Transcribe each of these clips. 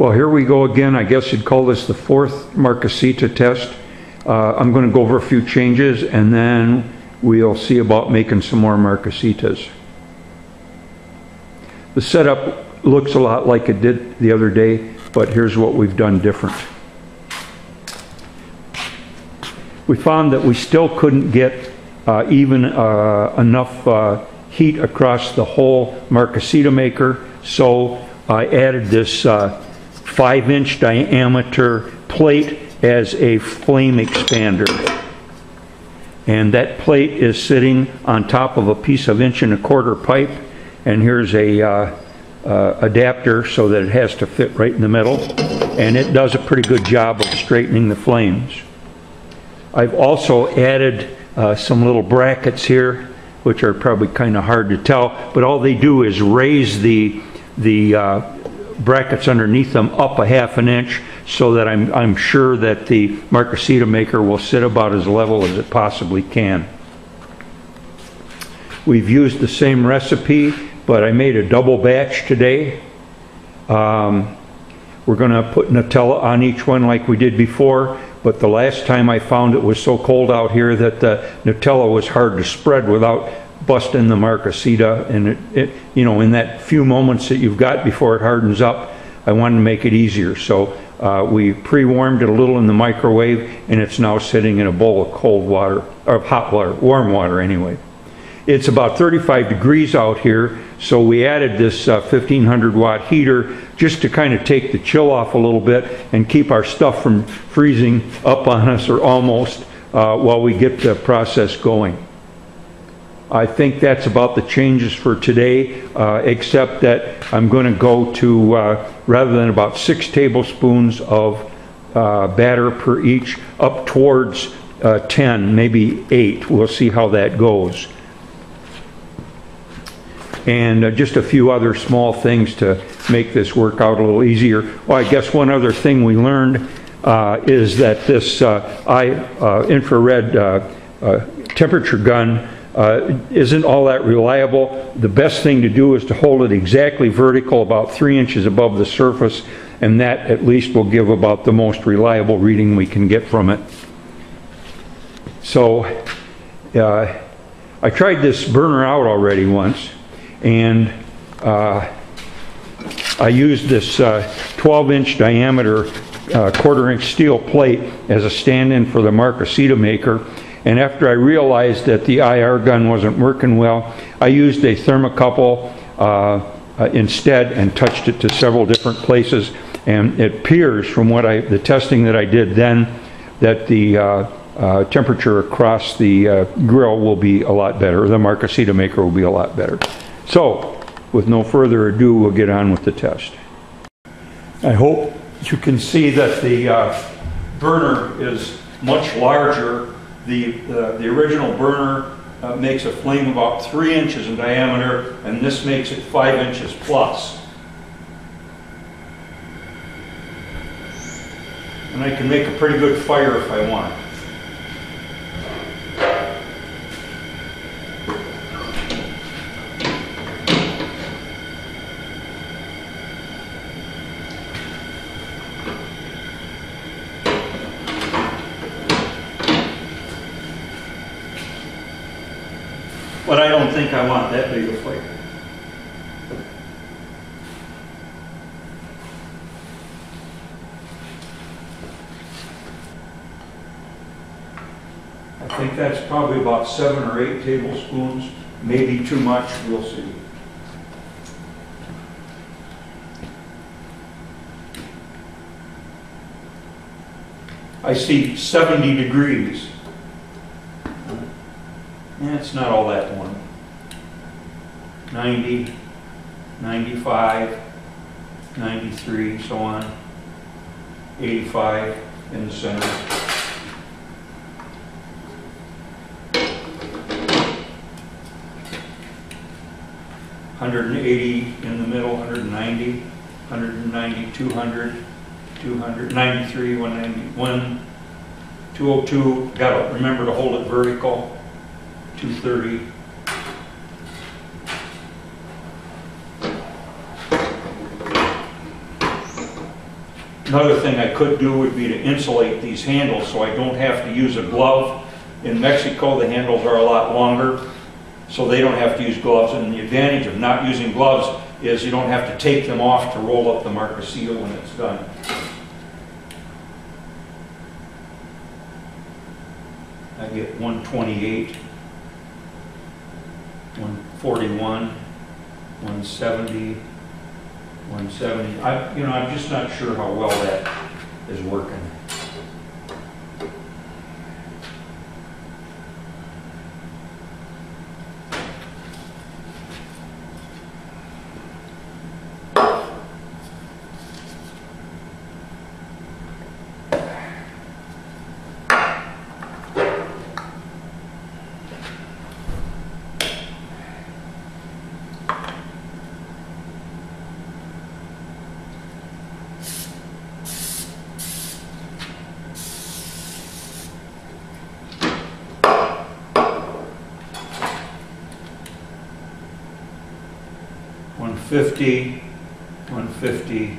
Well, here we go again. I guess you'd call this the fourth Marquesita test. I'm going to go over a few changes and then we'll see about making some more Marquesitas. The setup looks a lot like it did the other day, but here's what we've done different. We found that we still couldn't get even enough heat across the whole Marquesita maker, so I added this 5-inch diameter plate as a flame expander. And that plate is sitting on top of a piece of 1¼ pipe, and here's a adapter so that it has to fit right in the middle, and it does a pretty good job of straightening the flames. I've also added some little brackets here, which are probably kind of hard to tell, but all they do is raise the brackets underneath them up a ½ inch so that I'm sure that the Marquesita maker will sit about as level as it possibly can. We've used the same recipe, but I made a double batch today. We're going to put Nutella on each one like we did before, but the last time I found it was so cold out here that the Nutella was hard to spread without busting the Marquesita, and you know, in that few moments that you've got before it hardens up, I wanted to make it easier. So we pre-warmed it a little in the microwave, and it's now sitting in a bowl of cold water, or hot water, warm water anyway. It's about 35 degrees out here, so we added this 1500 watt heater just to kind of take the chill off a little bit and keep our stuff from freezing up on us, or almost, while we get the process going. I think that's about the changes for today, except that I'm going to go to, rather than about 6 tablespoons of batter per each, up towards 10, maybe 8. We'll see how that goes. And just a few other small things to make this work out a little easier. Well, I guess one other thing we learned is that this infrared temperature gun isn't all that reliable. The best thing to do is to hold it exactly vertical, about 3 inches above the surface, and that at least will give about the most reliable reading we can get from it. So I tried this burner out already once, and I used this 12-inch diameter 1/4-inch steel plate as a stand-in for the Marquesita maker. And after I realized that the IR gun wasn't working well, I used a thermocouple instead and touched it to several different places. And it appears from what the testing that I did then, that the temperature across the grill will be a lot better. The Marquesita maker will be a lot better. So, with no further ado, we'll get on with the test. I hope you can see that the burner is much larger. The original burner makes a flame about 3 inches in diameter, and this makes it 5 inches plus. And I can make a pretty good fire if I want. But I don't think I want that big a fire. I think that's probably about 7 or 8 tablespoons, maybe too much, we'll see. I see 70 degrees. It's not all that warm. 90, 95, 93, so on. 85 in the center. $180 in the middle, 190, 190, 200, 200, 93, 191, 202. Got to remember to hold it vertical. 230. Another thing I could do would be to insulate these handles so I don't have to use a glove. In Mexico, the handles are a lot longer, so they don't have to use gloves. And the advantage of not using gloves is you don't have to take them off to roll up the Marquesita when it's done. I get 128, 141, 170, 170. I'm just not sure how well that is working. One 150,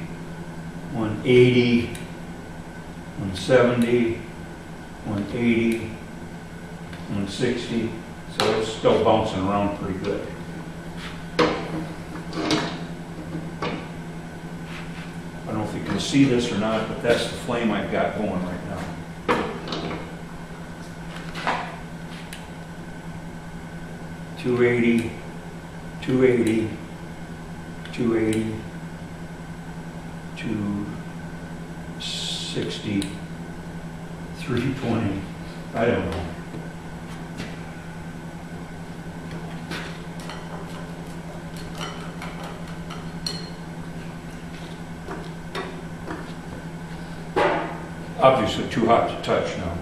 180, 170, 180, 160. So it's still bouncing around pretty good. I don't know if you can see this or not, but that's the flame I've got going right now. $280, $280, $280, $260, $320. I don't know. Obviously too hot to touch now.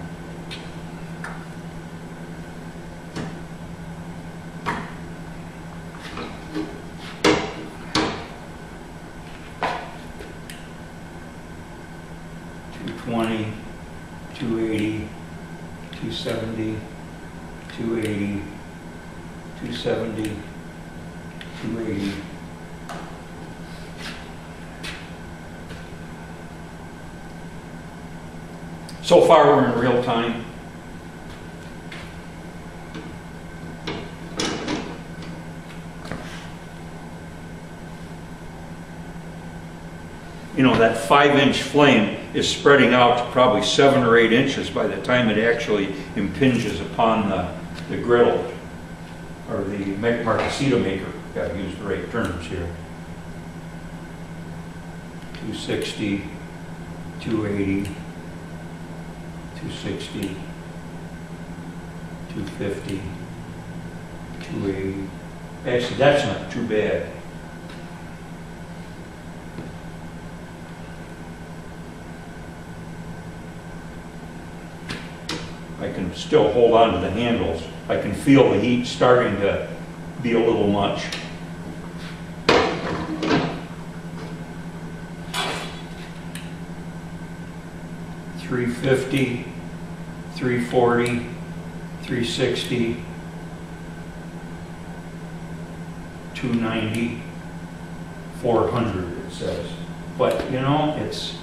$220, $280, $270, $280, $270, $280. So far we're in real time. You know, that 5-inch flame is spreading out to probably 7 or 8 inches by the time it actually impinges upon the griddle, or the Marquesita maker. Got to use the right terms here. 260, 280, 260, 250, 280. Actually, that's not too bad. I can still hold on to the handles. I can feel the heat starting to be a little much. $350, $340, $360, $290, $400 it says. But you know, it's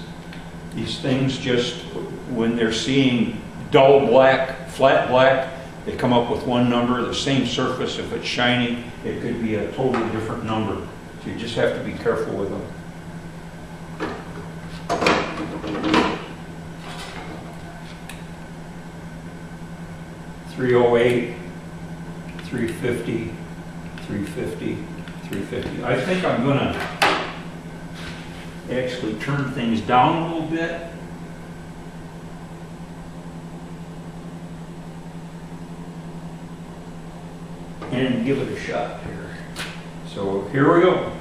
these things just, when they're seeing dull black, flat black, they come up with one number. The same surface, if it's shiny, it could be a totally different number. So you just have to be careful with them. $308, $350, $350, $350. I think I'm going to actually turn things down a little bit. And give it a shot here. So here we go.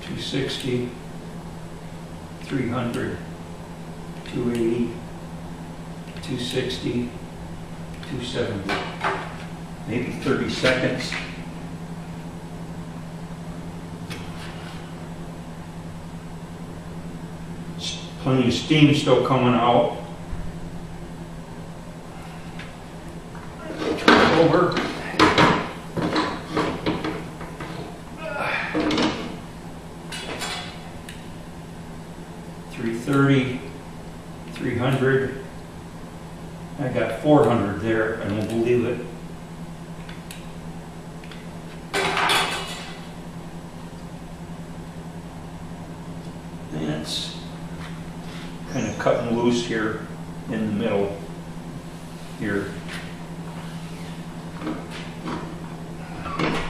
$260, 300, 280, 260, 270, maybe 30 seconds. Plenty of steam still coming out. Turn it over. 330, 300. I got 400 there, I don't believe it. And it's kind of cutting loose here in the middle here.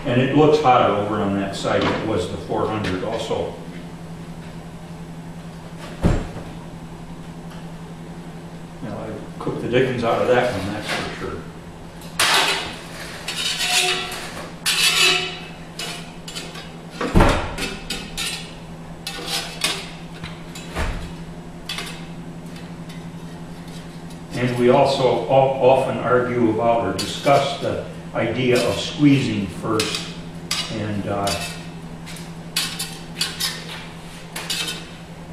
And it looks hotter over on that side than it was the 400 also. Now I cooked the dickens out of that one, that's for sure. And we also often argue about or discuss the idea of squeezing first.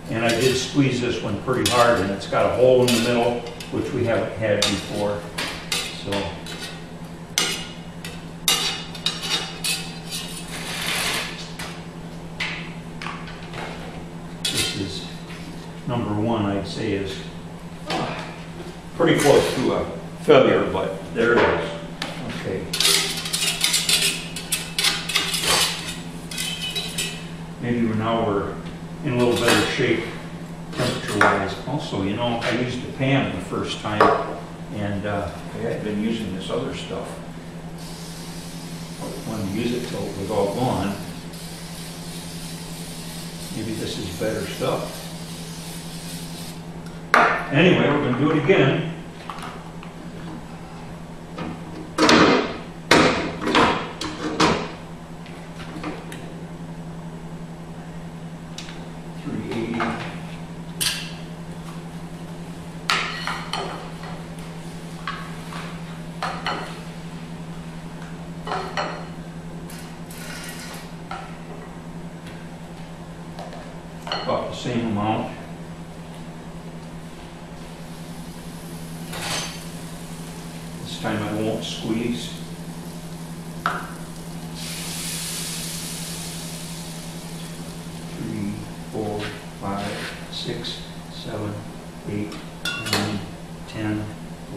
And I did squeeze this one pretty hard, and it's got a hole in the middle, which we haven't had before. So this is number one, I'd say, is pretty close to a failure, but there it is. Okay. Maybe now we're in a little better shape temperature-wise. Also, you know, I used the pan the first time, and I had been using this other stuff. I wanted to use it till it was all gone. Maybe this is better stuff. Anyway, we're going to do it again. About the same amount. This time I won't squeeze. Three, 4, 5, 6, 7, 8, 9, 10,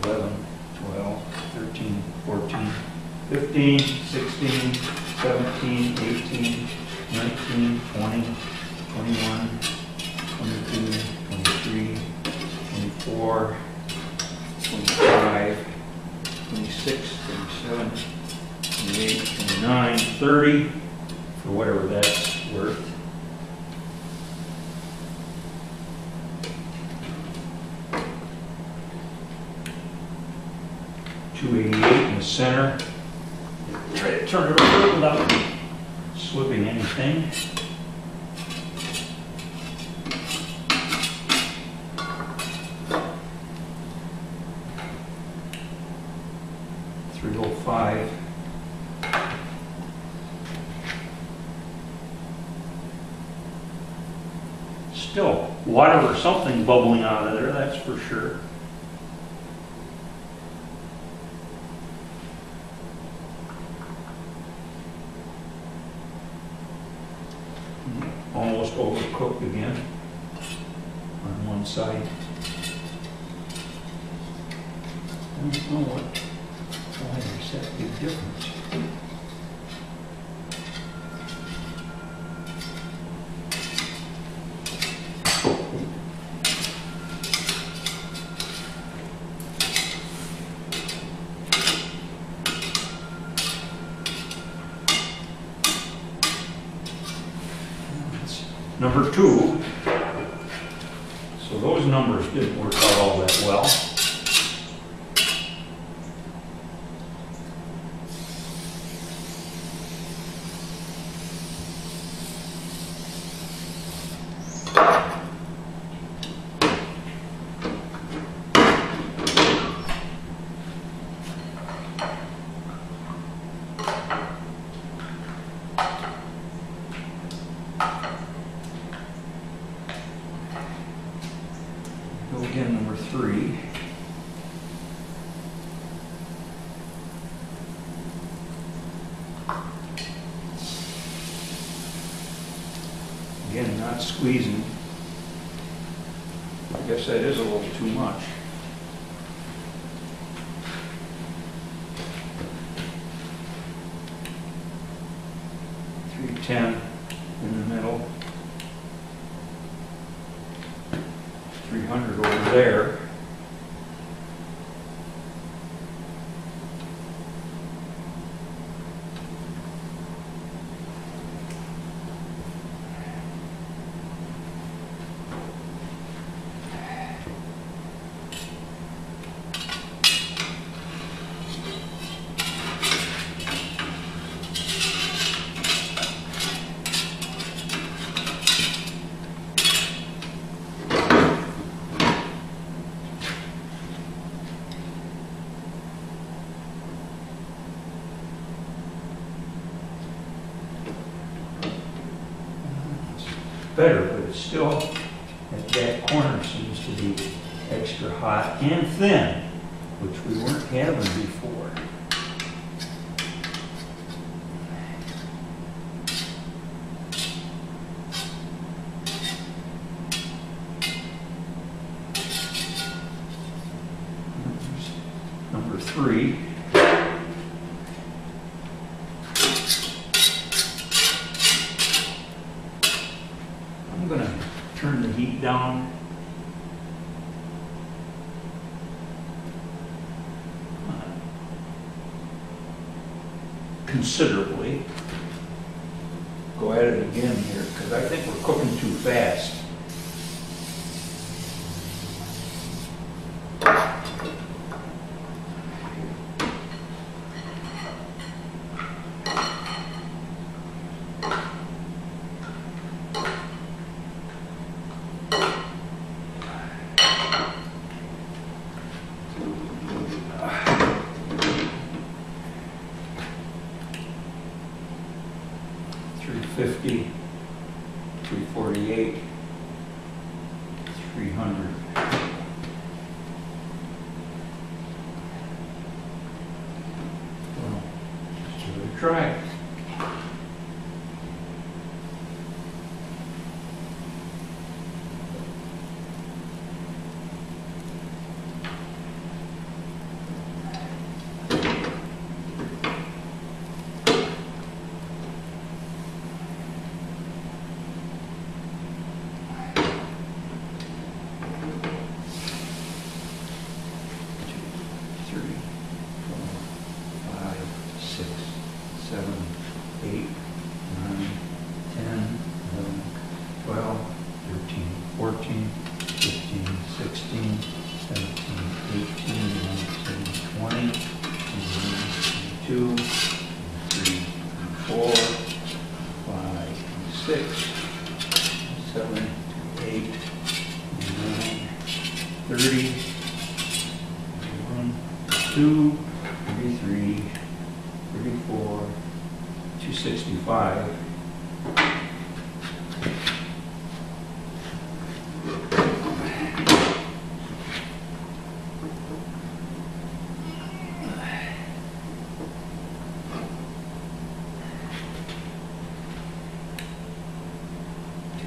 11, 12, 13, 14, 15, 16, 17, 18, 19, 20, 21, 22, 23, 24, 25, 26, 27, 28, 29, 30, for whatever that's worth. $288 in the center. Try to turn it over without slipping anything. $305. Still water or something bubbling out of there, that's for sure. Almost overcooked again on one side. I don't know why there's that big difference. Number 2, so those numbers didn't work out all that well. 3. Again, not squeezing. I guess that is a little too much. 310 in the middle. 300 over there. Better, but it's still, at that corner seems to be extra hot and thin, which we weren't having before. Number 3. I'm going to turn the heat down considerably. Go at it again here because I think we're cooking too fast. $350, $348, $300. Well, let's give it a try.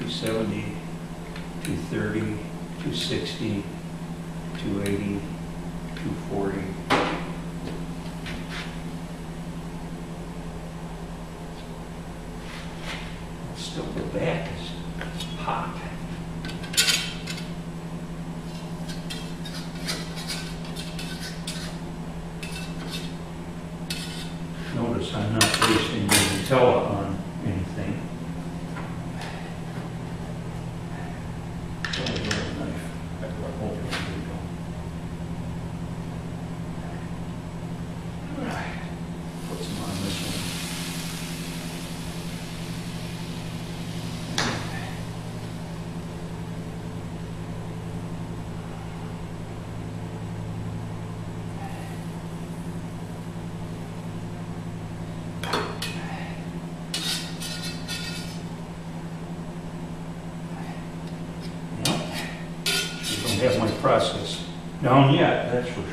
$270, $230, $260, $280, $240. Still the back is hot. Notice I'm not wasting the Nutella on anything. Have my process down yet, that's for sure.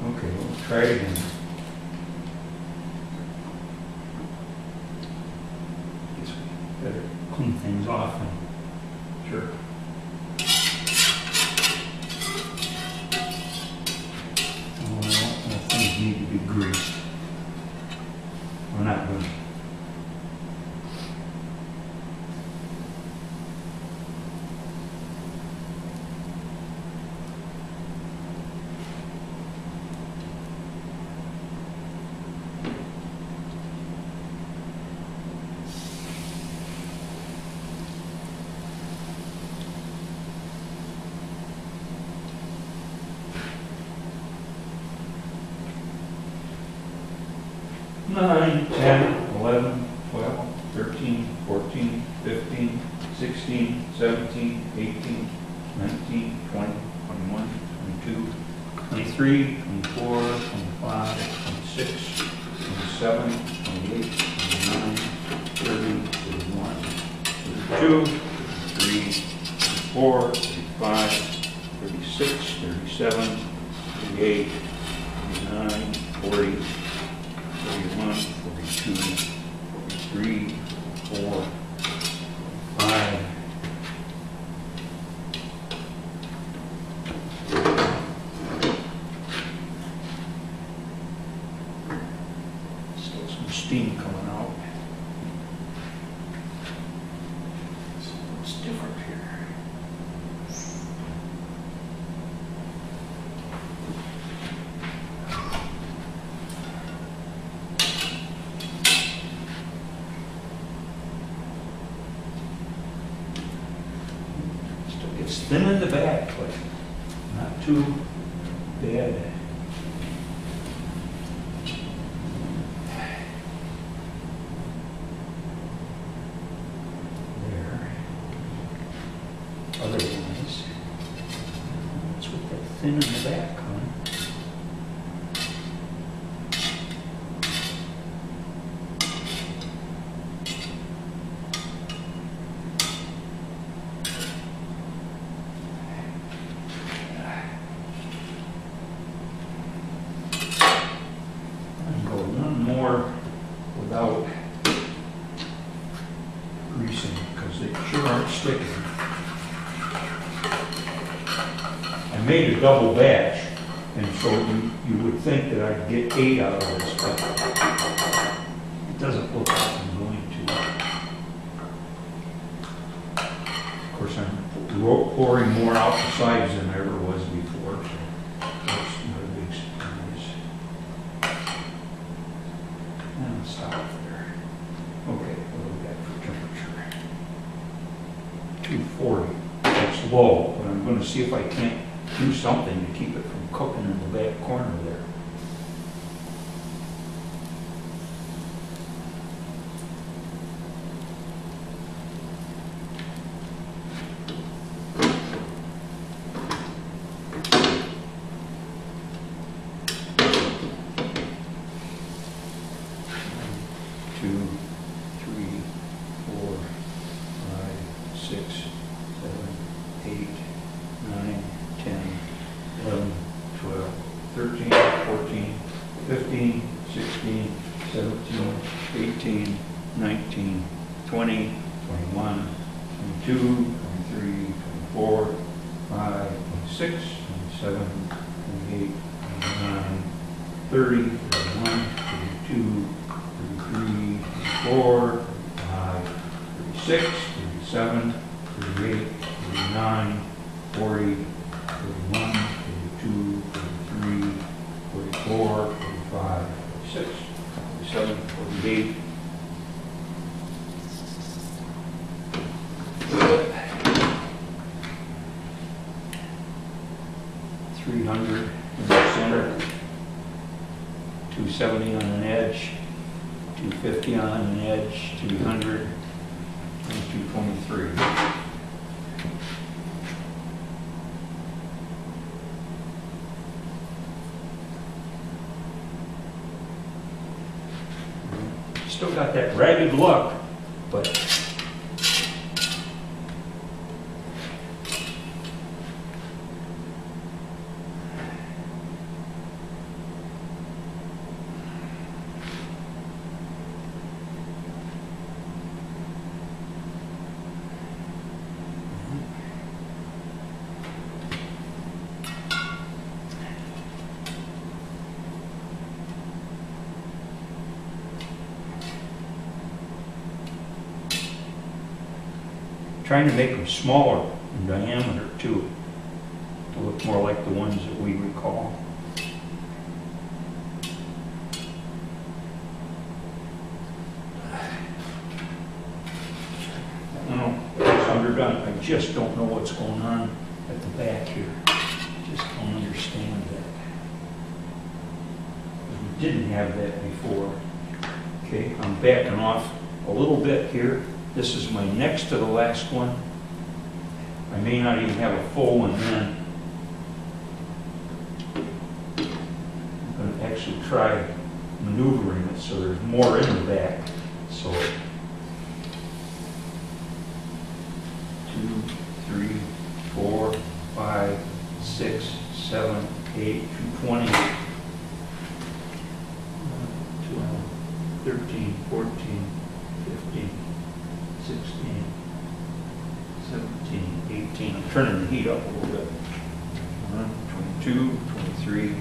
Okay, we'll try it again. Guess we better clean things off and sure. Well, things need to be greased. We're not going to. Nine, 10, 11, 12, 13, 14, 15, 16, 17, 18, 19, 20, 21, 22, 23, 24, 25, 26, 27, 28, 29, 30, 31, 32, 33, 34, 35, 36, 37, 38, 39, 40, 41, 42, 43, 44, 45. Still some steam coming out. So it's different here. It's thin in the back, but not too bad. There. Otherwise, what's with that thin in the back, huh? Without greasing, because they sure aren't sticking. I made a double batch, and so you would think that I'd get 8 out of this, but it doesn't look like I'm going to. Of course, I'm pouring more out the sides than I ever was before, so that's not a big surprise. And stop there. Okay, what do we got for temperature? 240. That's low, but I'm going to see if I can't do something to keep it from cooking in the back corner there. Two, 23, 24, 26, 27, 28, 29, 30, 31, 32, 33, 34, 35, 36, 37, 38, 39, 40, 41, 42, 43, 44, 45, 46, 47, 48. 300 in the center, 270 on an edge, 250 on an edge, 300, and 223. Still got that ragged look, but trying to make them smaller in diameter too, to look more like the ones that we recall. I don't know, it's underdone. I just don't know what's going on at the back here. Just don't understand that. We didn't have that before. Okay, I'm backing off a little bit here. This is my next to the last one. I may not even have a full one then. I'm going to actually try maneuvering it so there's more in the back. So 2, 3, 4, 5, 6, 7, 8, 220, 12, 13, 14, 15. 16, 17, 18. I'm turning the heat up a little bit. 22, 23,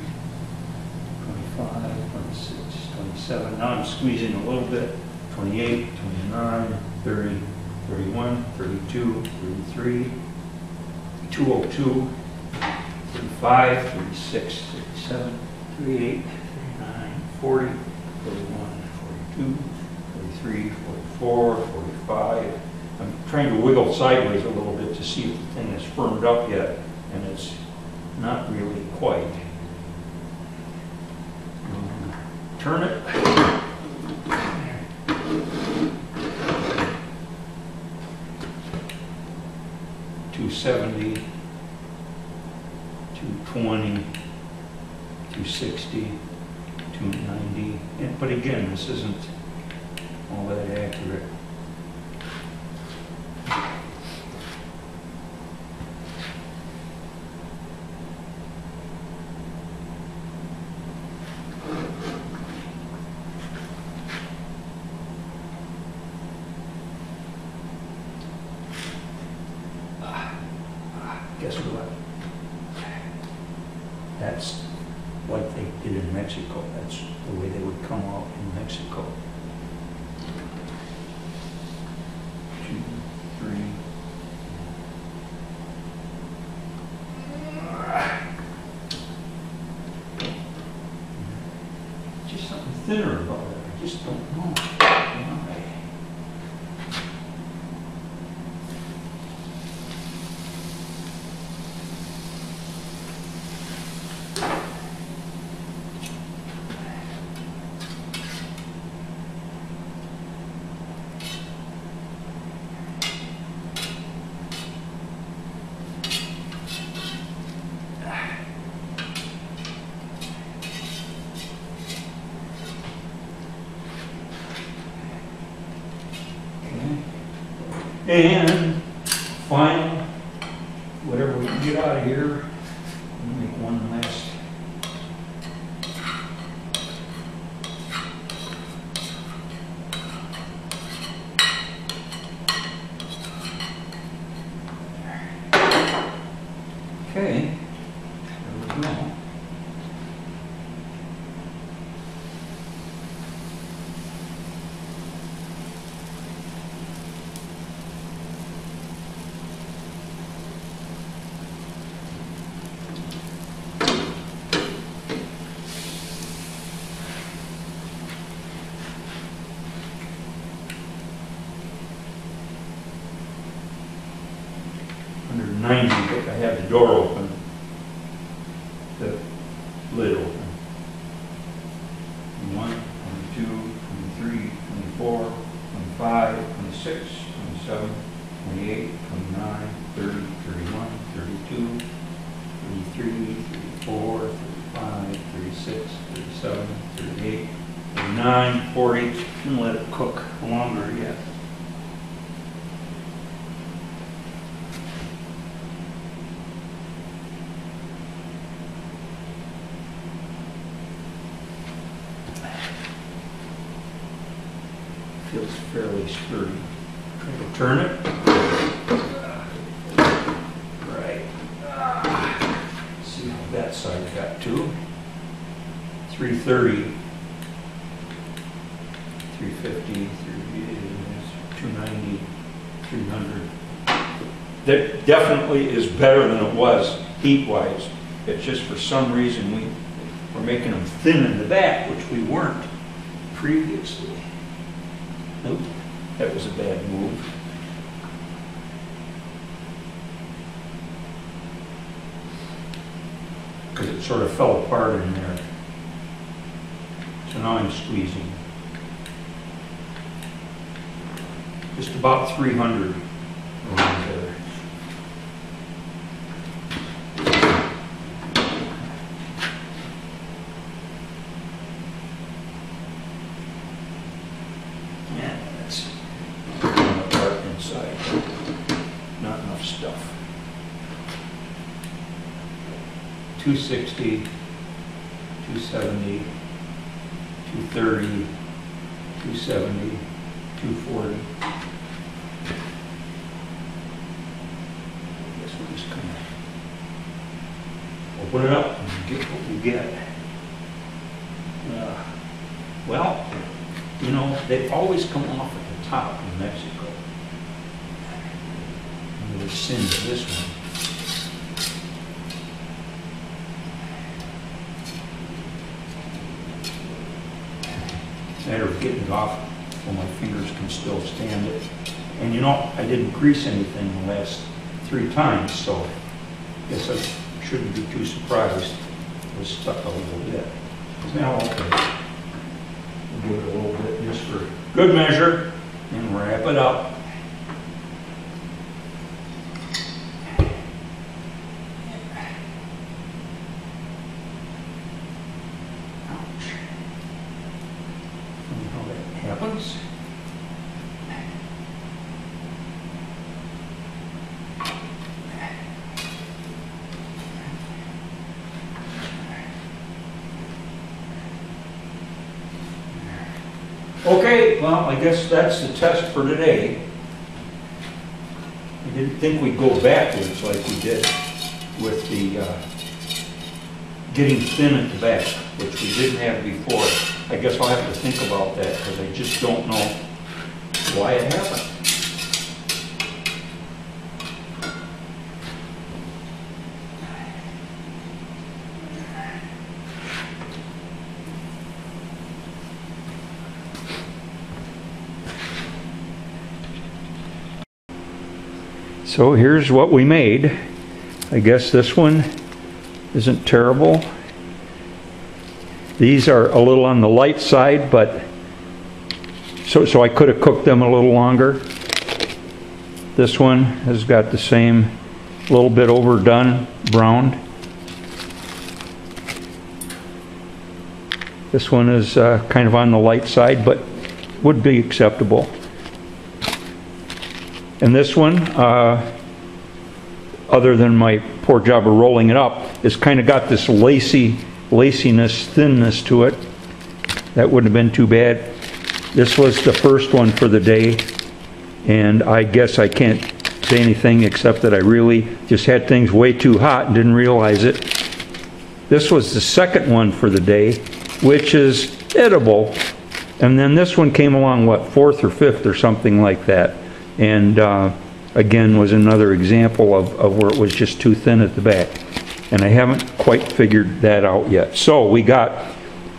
25, 26, 27. Now I'm squeezing a little bit. 28, 29, 30, 31, 32, 33, 202, 35, 36, 37, 38, 39, 40, 41, 42, 43, 44, 45. I'm trying to wiggle sideways a little bit to see if the thing is firmed up yet, and it's not really quite. Turn it. 270, 220, 260, 290. But again, this isn't all that accurate. Guess what? That's like they did in Mexico. That's the way they would come out in Mexico. 2, 3. Just something thinner about it. I just don't know. And final, whatever we can get out of here, let me make one last. Okay. door open, the lid open. 21, 22, 23, 24, 25, 26, 27, 28, 29, 30, 31, 32, 33, 34, 35, 36, 37, 38, 39, 40, and let it cook longer yet. Feels fairly sturdy. Try to turn it. Right. See how that side got to. 330, 350, 290, 300. That definitely is better than it was heat-wise. It's just for some reason we're making them thin in the back, which we weren't previously. Nope, that was a bad move. Because it sort of fell apart in there. So now I'm squeezing. Just about 300 around there. Not enough stuff. 260, 270, 230, 270, 240. I guess we'll just kind of open it up and get what we get. Well, you know, they always come off at the top in Mexico. The sin of this one. Matter of getting it off while my fingers can still stand it. And you know, I didn't grease anything the last 3 times, so I guess I shouldn't be too surprised. It was stuck a little bit. Now, okay. We'll give it a little bit just for good measure and wrap it up. Happens. Okay, well, I guess that's the test for today. I didn't think we'd go backwards like we did with the getting thin at the back, which we didn't have before. I guess I'll have to think about that because I just don't know why it happened. So here's what we made. I guess this one isn't terrible. These are a little on the light side, but so I could have cooked them a little longer. This one has got the same, little bit overdone, browned. This one is kind of on the light side, but would be acceptable. And this one, other than my poor job of rolling it up, it's kind of got this laciness, thinness to it. That wouldn't have been too bad. This was the first one for the day, and I guess I can't say anything except that I really just had things way too hot and didn't realize it. This was the second one for the day, which is edible. And then this one came along, what, 4th or 5th or something like that. And again, was another example of where it was just too thin at the back. And I haven't quite figured that out yet. So we got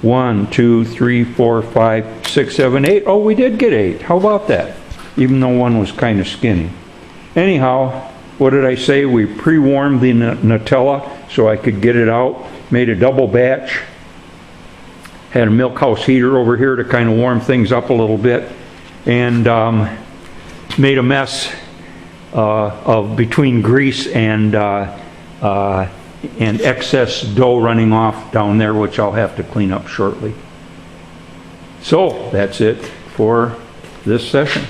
1, 2, 3, 4, 5, 6, 7, 8. Oh, we did get 8. How about that? Even though one was kind of skinny. Anyhow, what did I say? We pre-warmed the Nutella so I could get it out. Made a double batch. Had a milk house heater over here to kind of warm things up a little bit. And made a mess of between grease and excess dough running off down there, which I'll have to clean up shortly. So that's it for this session.